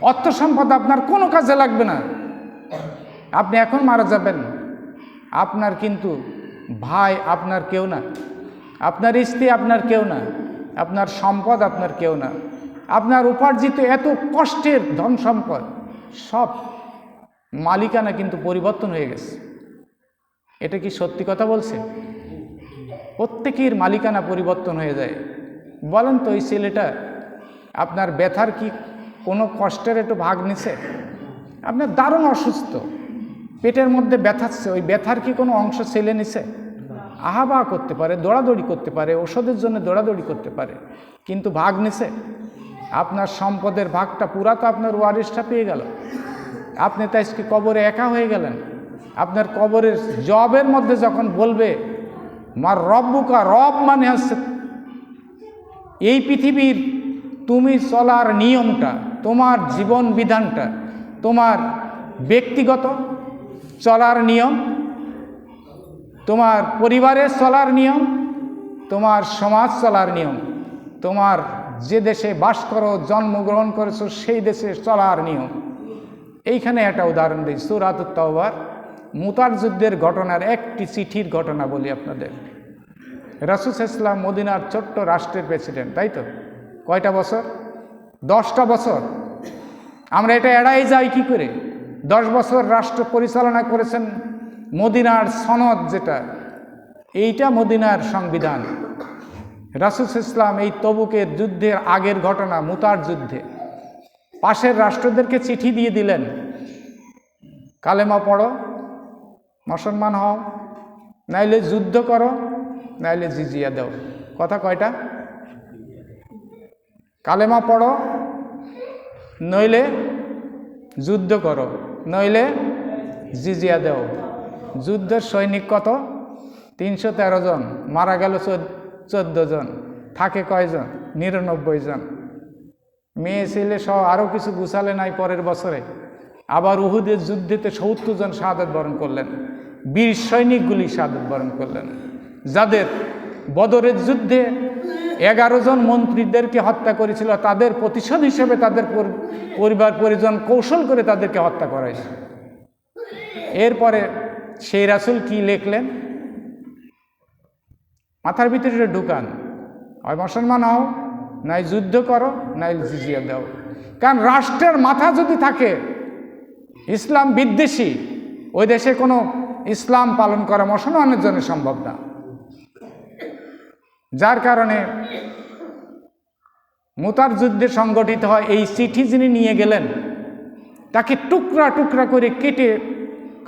অর্থ সম্পদ আপনার কোনো কাজে লাগবে না। আপনি এখন মারা যাবেন, আপনার কিন্তু ভাই আপনার কেউ না, আপনার স্ত্রী আপনার কেউ না, আপনার সম্পদ আপনার কেউ না, আপনার উপার্জিত এত কষ্টের ধন সম্পদ সব মালিকানা কিন্তু পরিবর্তন হয়ে গেছে। এটা কি সত্যি কথা বলছে? প্রত্যেকের মালিকানা পরিবর্তন হয়ে যায়। বলেন তো, ওই ছেলেটা আপনার ব্যথার কি কোনো কষ্টের একটু ভাগ নিছে? আপনার দারুণ অসুস্থ, পেটের মধ্যে ব্যথাচ্ছে, ওই ব্যথার কি কোনো অংশ ছেলে নিছে? আহাবা করতে পারে, দৌড়াদৌড়ি করতে পারে, ওষুধের জন্য দৌড়াদৌড়ি করতে পারে, কিন্তু ভাগ নিছে? আপনার সম্পদের ভাগটা পুরা তো আপনার ওয়ারিশটা পেয়ে গেল। আপনি তো আজকে কবরে একা হয়ে গেলেন। আপনার কবরের জবের মধ্যে যখন বলবে মার রব্বুকা, রব মানে হচ্ছে এই পৃথিবীর তুমি চলার নিয়মটা, তোমার জীবন বিধানটা, তোমার ব্যক্তিগত চলার নিয়ম, তোমার পরিবারের চলার নিয়ম, তোমার সমাজ চলার নিয়ম, তোমার যে দেশে বাস করো, জন্মগ্রহণ করেছো সেই দেশে চলার নিয়ম। এইখানে একটা উদাহরণ দিই, সূরাতুত তাওবার মুতার যুদ্ধের ঘটনার একটি চিঠির ঘটনা বলি আপনাদের। রাসূল সাল্লাল্লাহু আলাইহি ওয়াসাল্লাম মদিনার ছোট্ট রাষ্ট্রের প্রেসিডেন্ট, তাই তো? কয়টা বছর? 10টা বছর। আমরা এটা এড়াই যাই কি করে? 10 বছর রাষ্ট্র পরিচালনা করেছেন। মদিনার সনদ যেটা, এইটা মদিনার সংবিধান। রাসূল সাল্লাল্লাহু আলাইহি ওয়াসাল্লাম এই তবুকের যুদ্ধের আগের ঘটনা, মুতার যুদ্ধে পাশের রাষ্ট্রদেরকে চিঠি দিয়ে দিলেন, কালেমা পড়ো, মুসলমান হও, নাইলে যুদ্ধ করো, নাইলে জিজিয়া দাও। কথা কয়টা? কালেমা পড়ো, নইলে যুদ্ধ করো, নইলে জিজিয়া দাও। যুদ্ধের সৈনিক কত? 313 জন, মারা গেল 14 জন, থাকে কয়জন? 99 জন। মেয়ে ছেলে সহ আরও কিছু গুছালে নাই পরের বছরে। আবার উহুদের যুদ্ধেতে 70 জন শাহাদাত বরণ করলেন। বীর সৈনিকগুলি শাহাদাত বরণ করলেন, যাদের বদরের যুদ্ধে 11 জন মন্ত্রীদেরকে হত্যা করেছিল, তাদের প্রতিশোধ হিসেবে তাদের পরিবার পরিজন কৌশল করে তাদেরকে হত্যা করাইছে। এরপরে সেই রাসূল কি লিখলেন? মাথার ভিতরে ঢুকান, হয় মুসলমান হও, নাই যুদ্ধ করো, নাই জিজিয়া দাও। কারণ রাষ্ট্রের মাথা যদি থাকে ইসলাম বিদ্বেষী, ওই দেশে কোনো ইসলাম পালন করা মুসলমানের জন্য সম্ভব না। যার কারণে মুতার যুদ্ধে সংগঠিত হয়। এই চিঠি যিনি নিয়ে গেলেন তাকে টুকরা টুকরা করে কেটে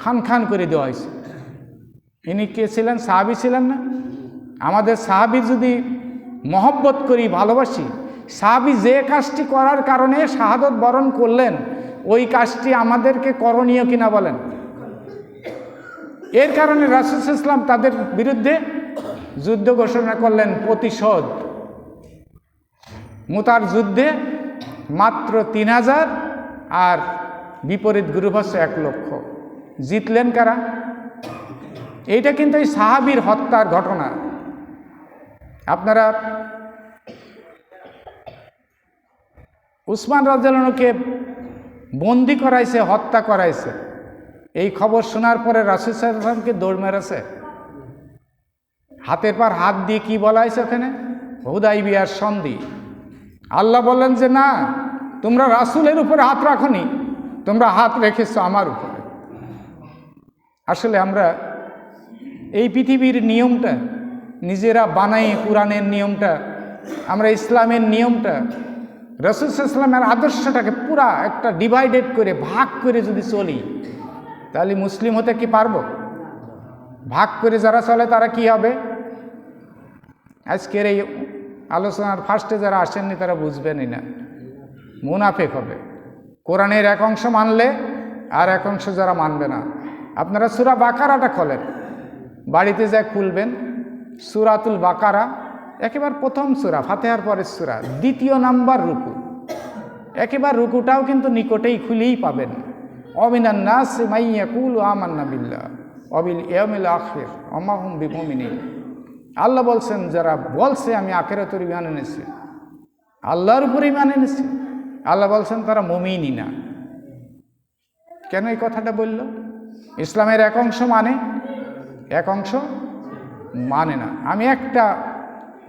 খান খান করে দেওয়া হয়েছে। ইনি কে ছিলেন? সাহাবী ছিলেন না? আমাদের সাহাবী যদি মহব্বত করি, ভালোবাসি, সাহাবী যে কাজটি করার কারণে শাহাদত বরণ করলেন, ওই কাজটি আমাদেরকে করণীয় কিনা বলেন? এর কারণে রাসূল সাল্লাল্লাহু আলাইহি ওয়াসাল্লাম তাদের বিরুদ্ধে যুদ্ধ ঘোষণা করলেন, প্রতিশোধ। মুতার যুদ্ধে মাত্র 3000 আর বিপরীত গ্রুপ হচ্ছে 1 লক্ষ। জিতলেন কারা? এইটা কিন্তু এই সাহাবীর হত্যার ঘটনা। আপনারা উসমান রাদিয়াল্লাহু আনহুকে বন্দি করাইছে, হত্যা করাইছে, এই খবর শোনার পরে রাসূল সাল্লাল্লাহু আলাইহি ওয়াসাল্লামকে দৌড় মেরেছে। হাতের পর হাত দিয়ে কি বলা হয়েছে ওখানে? হুদাইবিয়ার সন্ধি। আল্লাহ বললেন যে না, তোমরা রাসূলের উপরে হাত রাখোনি, তোমরা হাত রেখেছো আমার উপরে। আসলে আমরা এই পৃথিবীর নিয়মটা নিজেরা বানাই, কোরআনের নিয়মটা, আমরা ইসলামের নিয়মটা, রাসূল সাল্লাল্লাহু আলাইহি ওয়াসাল্লামের আদর্শটাকে পুরা একটা ডিভাইডেড করে, ভাগ করে যদি চলি, তাহলে মুসলিম হতে কি পারবো? ভাগ করে যারা চলে তারা কি হবে? আজকের এই আলোচনার ফার্স্টে যারা আসেননি তারা বুঝবেনই না, মুনাফিক হবে। কোরআনের এক অংশ মানলে আর এক অংশ যারা মানবে না। আপনারা সূরা বাকারাটা খোলেন, বাড়িতে যা খুলবেন, সূরাতুল বাকারা একেবারে প্রথম সূরা, ফাতিহার পরের সূরা, 2য় নাম্বার রুকু। একেবারে রুকুটাও কিন্তু নিকটেই খুলেই পাবেন। অমিনান নাস মাই ইয়াকুলু আমান্না বিল্লাহ ওয়া বিল ইয়াউমিল আখির ওয়া মা হুম বিমুমিনিন। আল্লাহ বলছেন যারা বলছে আমি আখিরাতের ঈমান এনেছি, আল্লাহর উপর ঈমান এনেছি, আল্লাহ বলছেন তারা মুমিনই না। কেন এই কথাটা বলল? ইসলামের এক অংশ মানে, এক অংশ মানে না। আমি একটা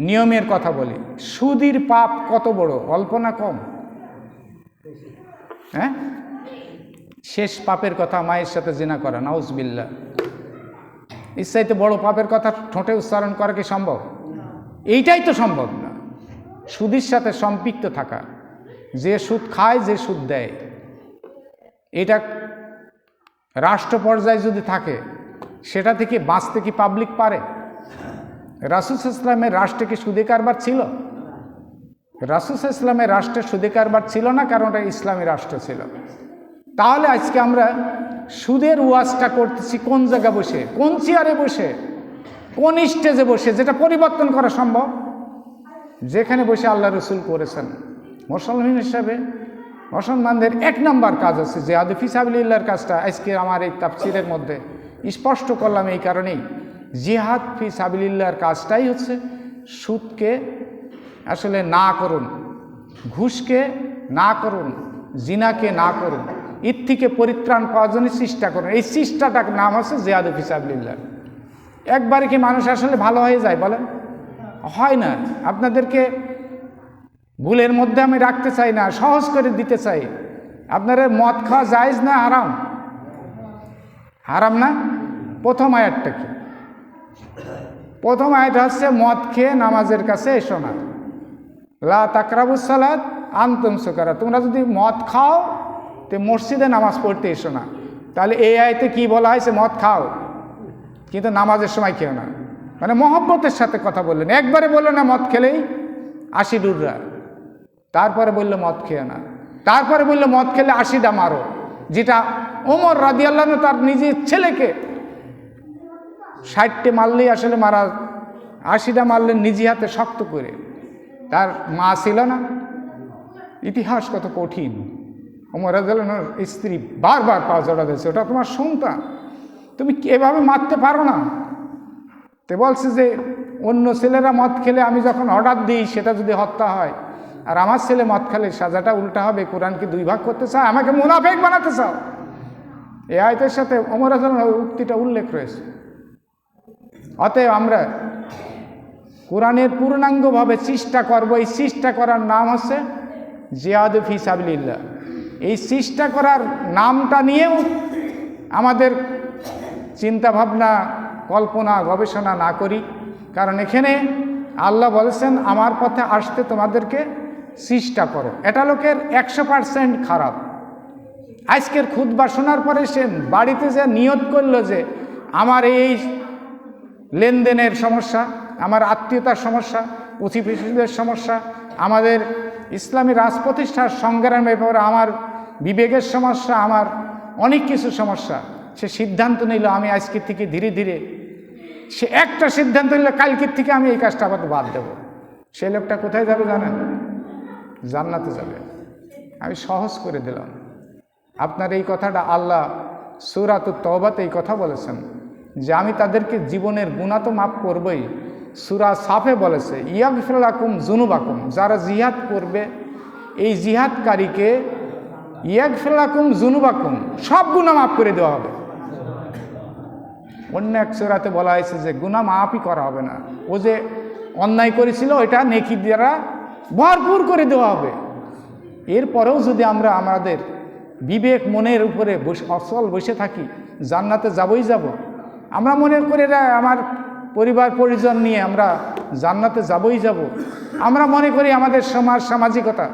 নিয়মের কথা বলি, সুদের পাপ কত বড়, অল্প না কম? হ্যাঁ, শেষ পাপের কথা মায়ের সাথে জিনা করা, নাউজুবিল্লাহ। ইচ্ছাইতে বড় পাপের কথা ঠোঁটে উচ্চারণ করা কি সম্ভব? এইটাই তো সম্ভব না। সুদের সাথে সম্পৃক্ত থাকা, যে সুদ খায়, যে সুদ দেয়, এটা রাষ্ট্র পর্যায়ে যদি থাকে, সেটা থেকে বাঁচতে কি পাবলিক পারে? রাসূল সাল্লাল্লাহু আলাইহি ওয়াসাল্লামের রাষ্ট্রে কি সুদে কারবার ছিল? রাসূল সাল্লাল্লাহু আলাইহি ওয়াসাল্লামের রাষ্ট্রে সুদে কারবার ছিল না, কারণ এটা ইসলামী রাষ্ট্র ছিল। তাহলে আজকে আমরা সুদের ওয়াজটা করতেছি কোন জায়গায় বসে, কোন চেয়ারে বসে, কোন স্টেজে বসে, যেটা পরিবর্তন করা সম্ভব? যেখানে বসে আল্লাহ রসুল করেছেন। মুসলমান হিসাবে মুসলমানদের 1 নম্বর কাজ আছে জিহাদ ফি সাবিলিল্লাহর কাজটা আজকে আমার এই তাফসীরের মধ্যে স্পষ্ট করলাম। এই কারণেই জিহাদ ফি সাবিলিল্লাহর কাজটাই হচ্ছে সুদকে আসলে না করুন, ঘুষকে না করুন, জিনাকে না করুন, এর থেকে পরিত্রাণ পাওয়ার জন্য চেষ্টা করুন। এই চেষ্টাটার নাম হচ্ছে জিহাদ ফি সাবিলিল্লাহ। একবারে কি মানুষ আসলে ভালো হয়ে যায় বলেন? হয় না। আপনাদেরকে ভুলের মধ্যে আমি রাখতে চাই না, সহজ করে দিতে চাই। আপনারা মদ খাওয়া জায়েজ না হারাম? হারাম না? প্রথম আয়াতটা কি? প্রথম আয়াত হচ্ছে মদ খেয়ে নামাজের কাছে এসো না, লা তাকরাবুস সালাত আনতুম সুকারা। তোমরা যদি মদ খাও তো মসজিদে নামাজ পড়তে এসো না। তাহলে এই আয়াতে কি বলা হয়েছে? মদ খাও, কিন্তু নামাজের সময় খেও না। মানে মহব্বতের সাথে কথা বললেন। একবারে বললো না মদ খেলেই 80 ডুররা, তারপরে বললো মদ খেও না, তারপরে বললো মদ খেলে 80টা মারো, যেটা ওমর রাদিয়াল্লাহু আনহু তার নিজের ছেলেকে 60টে মারলেই আসলে মারা, 80টা মারলেন নিজে হাতে শক্ত করে। তার মা ছিল না? ইতিহাস কত কঠিন। ওমর রাদিয়াল্লাহু আনহুর স্ত্রী বারবার পা জড়া দিয়েছে, ওটা তোমার সন্তান, তুমি এভাবে মারতে পারো না। তে বলছে যে অন্য ছেলেরা মদ খেলে আমি যখন অর্ডার দিই সেটা যদি হত্যা হয়, আর আমার ছেলে মদ খেলে সাজাটা উল্টা হবে। কোরআনকে 2 ভাগ করতে চাও, আমাকে মুনাফিক বানাতে চাও। এই আয়াতের সাথে ওমর রাদিয়াল্লাহু আনহুর উক্তিটা উল্লেখ রয়েছে। অতএব আমরা কোরআনের পূর্ণাঙ্গভাবে চেষ্টা করব। এই চেষ্টা করার নাম হচ্ছে জিহাদ ফি সাবিলিল্লাহ। এই চেষ্টা করার নামটা নিয়েও আমাদের চিন্তা ভাবনা, কল্পনা, গবেষণা না করি। কারণ এখানে আল্লাহ বলেছেন আমার পথে আসতে তোমাদেরকে চেষ্টা করো। এটা লোকের 100% খারাপ। আজকের খুতবা শোনার পরে সে বাড়িতে যে নিয়ত করলো যে আমার এই লেনদেনের সমস্যা, আমার আত্মীয়তার সমস্যা, প্রতিবেশীদের সমস্যা, আমাদের ইসলামী রাজ প্রতিষ্ঠার সংগ্রামের ব্যাপারে আমার বিবেকের সমস্যা, আমার অনেক কিছু সমস্যা, সে সিদ্ধান্ত নিল আমি আজকের থেকে ধীরে ধীরে, সে একটা সিদ্ধান্ত নিল কালকের থেকে আমি এই কাজটা আবার বাদ দেব। সেই লোকটা কোথায় যাবে জানেন? জান্নাতে যাবে। আমি সহজ করে দিলাম। আপনার এই কথাটা আল্লাহ সূরাতুত তওবাতে এই কথা বলেছেন যে আমি তাদেরকে জীবনের গুনাহ তো মাফ করবই। সূরা সাফে বলেছে ইয়াগফির লাকুম যুনুবাকুম, যারা জিহাদ করবে এই জিহাদকারীকে ইয়াগফির লাকুম যুনুবাকুম, সব গুনাহ মাফ করে দেওয়া হবে। অন্য এক সূরাতে বলা হয়েছে যে গুনাহ মাফই করা হবে না, ও যে অন্যায় করেছিল ওইটা নেকি দ্বারা ভরপুর করে দেওয়া হবে। এরপরেও যদি আমরা আমাদের বিবেক মনের উপরে অচল বসে থাকি, জান্নাতে যাবই যাব। আমরা মনে করি আমার পরিবার পরিজন নিয়ে আমরা জান্নাতে যাবই যাব। আমরা মনে করি আমাদের সমাজ সামাজিকতা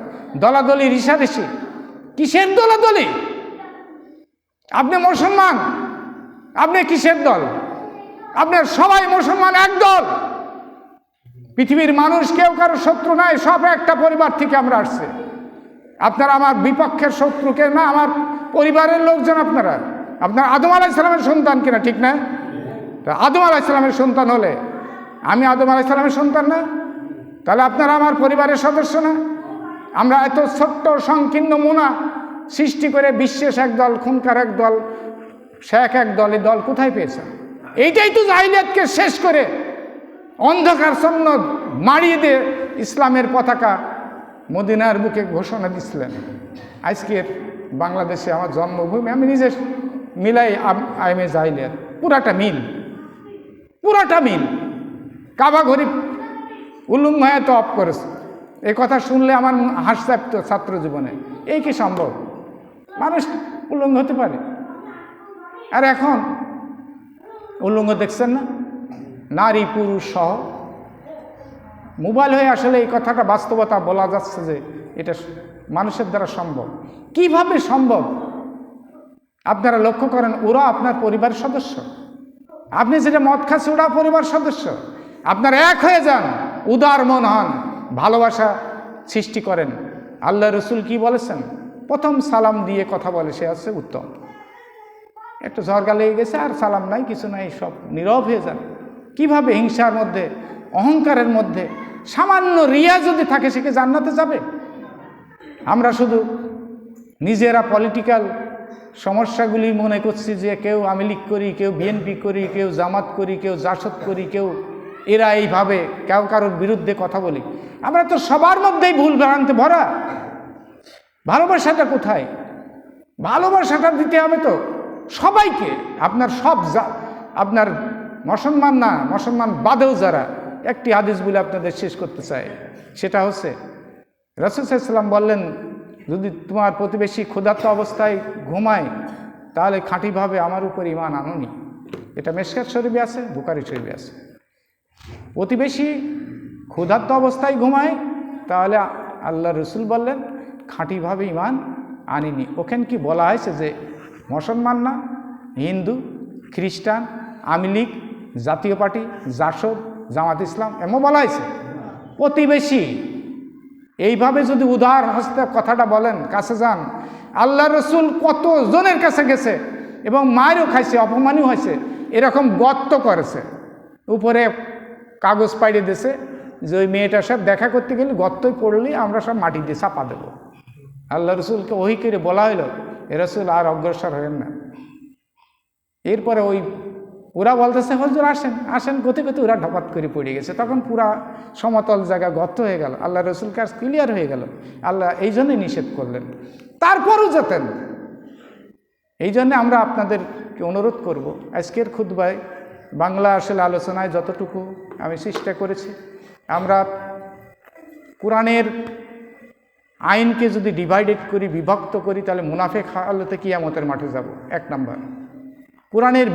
দলাদলি রিসারেসি। কিসের দলাদলি? আপনি মুসলমান, আপনি কিসের দল? আপনার সবাই মুসলমান, এক দল। পৃথিবীর মানুষ কেউ কারো শত্রু নাই, সব একটা পরিবার থেকে আমরা আসছে। আপনারা আমার বিপক্ষের শত্রুকে না, আমার পরিবারের লোকজন। আপনারা আদম আলাইহিস সালামের সন্তান কিনা, ঠিক না? আদম আলাইহিস সালামের সন্তান হলে আমি আদম আলাইহিস সালামের সন্তান না? তাহলে আপনারা আমার পরিবারের সদস্য না? আমরা এত ছোট্ট সংকীর্ণ মোনা সৃষ্টি করে বিশ্বাস এক দল, খুনকার এক দল, শেখ এক দল, এই দল কোথায় পেয়েছেন? এইটাই তো জাহিলিয়াতকে শেষ করে অন্ধকার ছন্ন মাড়িয়ে দিয়ে ইসলামের পতাকা মদিনার বুকে ঘোষণা দিচ্ছিলেন। আজকের বাংলাদেশে আমার জন্মভূমি, আমি নিজে মিলাই আইমে জাহিলিয়াত, পুরাটা মিল। কাবা ঘড়ি উলুঙ্গ হয়ে তো অফ করেছে। এই কথা শুনলে আমার হাসি চাপত ছাত্র জীবনে। এই কি সম্ভব? মানুষ উলঙ্গ হতে পারে? আর এখন উলঙ্গ দেখছেন না, নারী পুরুষ সহ। মোবাইল হয়ে আসলে এই কথাটা বাস্তবতা বলা যাচ্ছে যে এটা মানুষের দ্বারা সম্ভব। কিভাবে সম্ভব? আপনারা লক্ষ্য করেন, ওরা আপনার পরিবারের সদস্য। আপনি যেটা মদ খাচ্ছে ওরা পরিবার সদস্য। আপনারা এক হয়ে যান, উদার মন হন, ভালোবাসা সৃষ্টি করেন। আল্লাহ রসুল কি বলেছেন? প্রথম সালাম দিয়ে কথা বলে সে হচ্ছে উত্তম। একটু ঝরগা লেগে গেছে আর সালাম নাই, কিছু নাই, সব নীরব হয়ে যান। কিভাবে হিংসার মধ্যে, অহংকারের মধ্যে সামান্য রিয়া যদি থাকে সে কি জান্নাতে যাবে? আমরা শুধু নিজেরা পলিটিক্যাল সমস্যাগুলি মনে করছি যে কেউ আওয়ামী লীগ করি, কেউ বিএনপি করি, কেউ জামাত করি, কেউ জাসদ করি, কেউ এরা এইভাবে কেউ কারোর বিরুদ্ধে কথা বলি। আমরা তো সবার মধ্যেই ভুল ভ্রান্তি ভরা। ভালোবাসাটা কোথায়? ভালোবাসাটা দিতে হবে তো সবাইকে। আপনার সব আপনার মুসলমান না, মুসলমান বাদেও যারা, একটি হাদিস বলে আপনাদের শেষ করতে চাই। সেটা হচ্ছে রাসূল সাল্লাল্লাহু আলাইহি ওয়াসাল্লাম বললেন, যদি তোমার প্রতিবেশী ক্ষুধার্ত অবস্থায় ঘুমায় তাহলে খাঁটিভাবে আমার উপর ঈমান আনোনি। এটা মিশকাত শরীফে আছে, বুখারী শরীফে আছে। প্রতিবেশী ক্ষুধার্ত অবস্থায় ঘুমায় তাহলে আল্লাহ রসুল বললেন খাঁটিভাবে ঈমান আনিনি। ওখানে কি বলা হয়েছে যে মুসলমান না, হিন্দু, খ্রিস্টান, আওয়ামী লীগ, জাতীয় পার্টি, জাসদ, জামাত ইসলাম এমন বলা হয়েছে? প্রতিবেশী। এইভাবে যদি উদার হস্তে কথাটা বলেন, কাছে যান। আল্লাহ রসুল কত জনের কাছে গেছে এবং মায়েরও খাইছে, অপমানও হয়েছে, এরকম গর্ত করেছে, উপরে কাগজ পাইড়ে দিয়েছে যে ওই মেয়েটার সাথে দেখা করতে গেলে গর্তই পড়লেই আমরা সব মাটি দিয়ে চাপা দেব। আল্লাহ রসুলকে ওহি করে বলা হইল, এ রসুল আর অগ্রসর হবেন না। এরপরে ওরা বলতেছে হুজুর আসেন আসেন, গতি গতি ওরা ঢপাত করে পড়ে গেছে। তখন পুরা সমতল জায়গা গর্ত হয়ে গেল। আল্লাহ রসুল কাজ ক্লিয়ার হয়ে গেল। আল্লাহ এই জন্যই নিষেধ করলেন, তারপরও যেতেন। এই জন্যে আমরা আপনাদেরকে অনুরোধ করব, আজকের খুতবায় বাংলা আসলে আলোচনায় যতটুকু আমি চেষ্টা করেছি, আমরা কোরআনের আইনকে যদি ডিভাইডেড করি, বিভক্ত করি, তাহলে মুনাফেক হালতে কিয়ামতের মাঠে যাব। এক নাম্বার। কোরআনের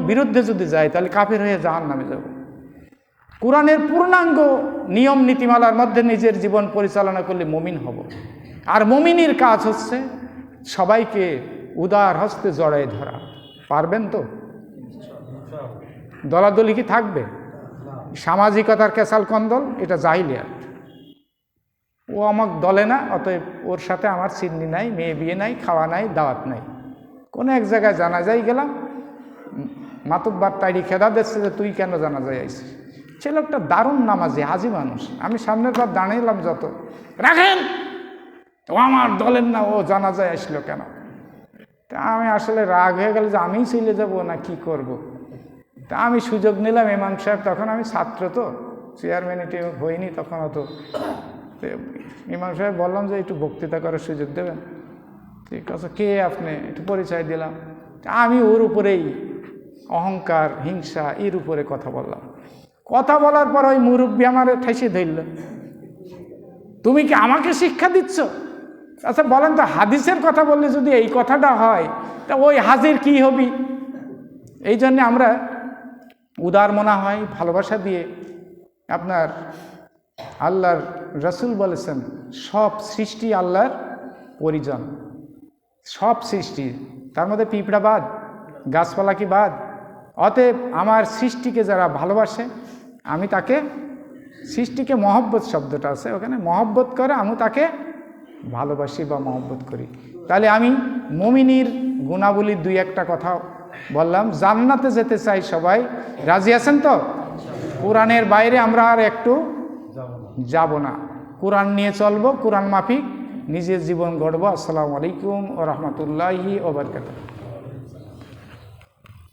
বিরুদ্ধে যদি যাই তাহলে কাফের হয়ে জাহান্নামে যাব। কোরআনের পূর্ণাঙ্গ নিয়ম নীতিমালার মধ্যে নিজের জীবন পরিচালনা করলে মুমিন হব। আর মুমিনের কাজ হচ্ছে সবাইকে উদার হস্তে জড়ায় ধরা। পারবেন তো? দলাদলি কি থাকবে? সামাজিকতার ক্যাসাল কন্দল, এটা জাহিলিয়াত। ও আমাক দলে না, অতএব ওর সাথে আমার চিন্নি নাই, মেয়ে বিয়ে নাই, খাওয়া নাই, দাওয়াত নাই। কোনো এক জায়গায় জানাজাই গেলাম, মাতুব্বার তাইরি খেদা দিচ্ছে যে তুই কেন জানাজাই আইছিস। সে লোকটা দারুণ নামাজি, হাজি মানুষ। আমি সামনের বার দাঁড়াইলাম, যত রাখেন, ও আমার দলের না, ও জানাজায় আসলো কেন? তা আমি আসলে রাগ হয়ে গেল যে আমিই চলে যাব না, কি করব। তা আমি সুযোগ নিলাম, ইমাম সাহেব, তখন আমি ছাত্র তো, চেয়ারম্যানিটি হইনি তখন অত। ইমাম সাহেব বললাম যে একটু বক্তৃতা করার সুযোগ দেবেন। ঠিক আছে, কে আপনি? একটু পরিচয় দিলাম। আমি ওর উপরেই অহংকার, হিংসা, এর উপরে কথা বললাম। কথা বলার পর ওই মুরব্বী আমার ঠাইসে ধরল, তুমি কি আমাকে শিক্ষা দিচ্ছ? আচ্ছা বলেন তো, হাদিসের কথা বললে যদি এই কথাটা হয়, তা ওই হাজির কি হবি? এই জন্যে আমরা উদার মনা হয়, ভালোবাসা দিয়ে। আপনার আল্লাহর রসুল বলেছেন সব সৃষ্টি আল্লাহর পরিজন, সব সৃষ্টি, তার মধ্যে পিঁপড়া বাদ, গাছপালা কি বাদ। অতএব আমার সৃষ্টিকে যারা ভালোবাসে, আমি তাকে, সৃষ্টিকে মহব্বত শব্দটা আছে ওখানে, মহব্বত করে, আমি তাকে ভালোবাসি বা মহব্বত করি। তাহলে আমি মুমিনের গুণাবলীর দুই একটা কথা বললাম। জান্নাতে যেতে চাই সবাই, রাজি আছেন তো? কোরআনের বাইরে আমরা আর একটু যাব না। কোরআন নিয়ে চলবো, কোরআন মাফিক নিজের জীবন গড়বো। আসসালামু আলাইকুম ওয়া রাহমাতুল্লাহি ওয়া বারাকাতুহু।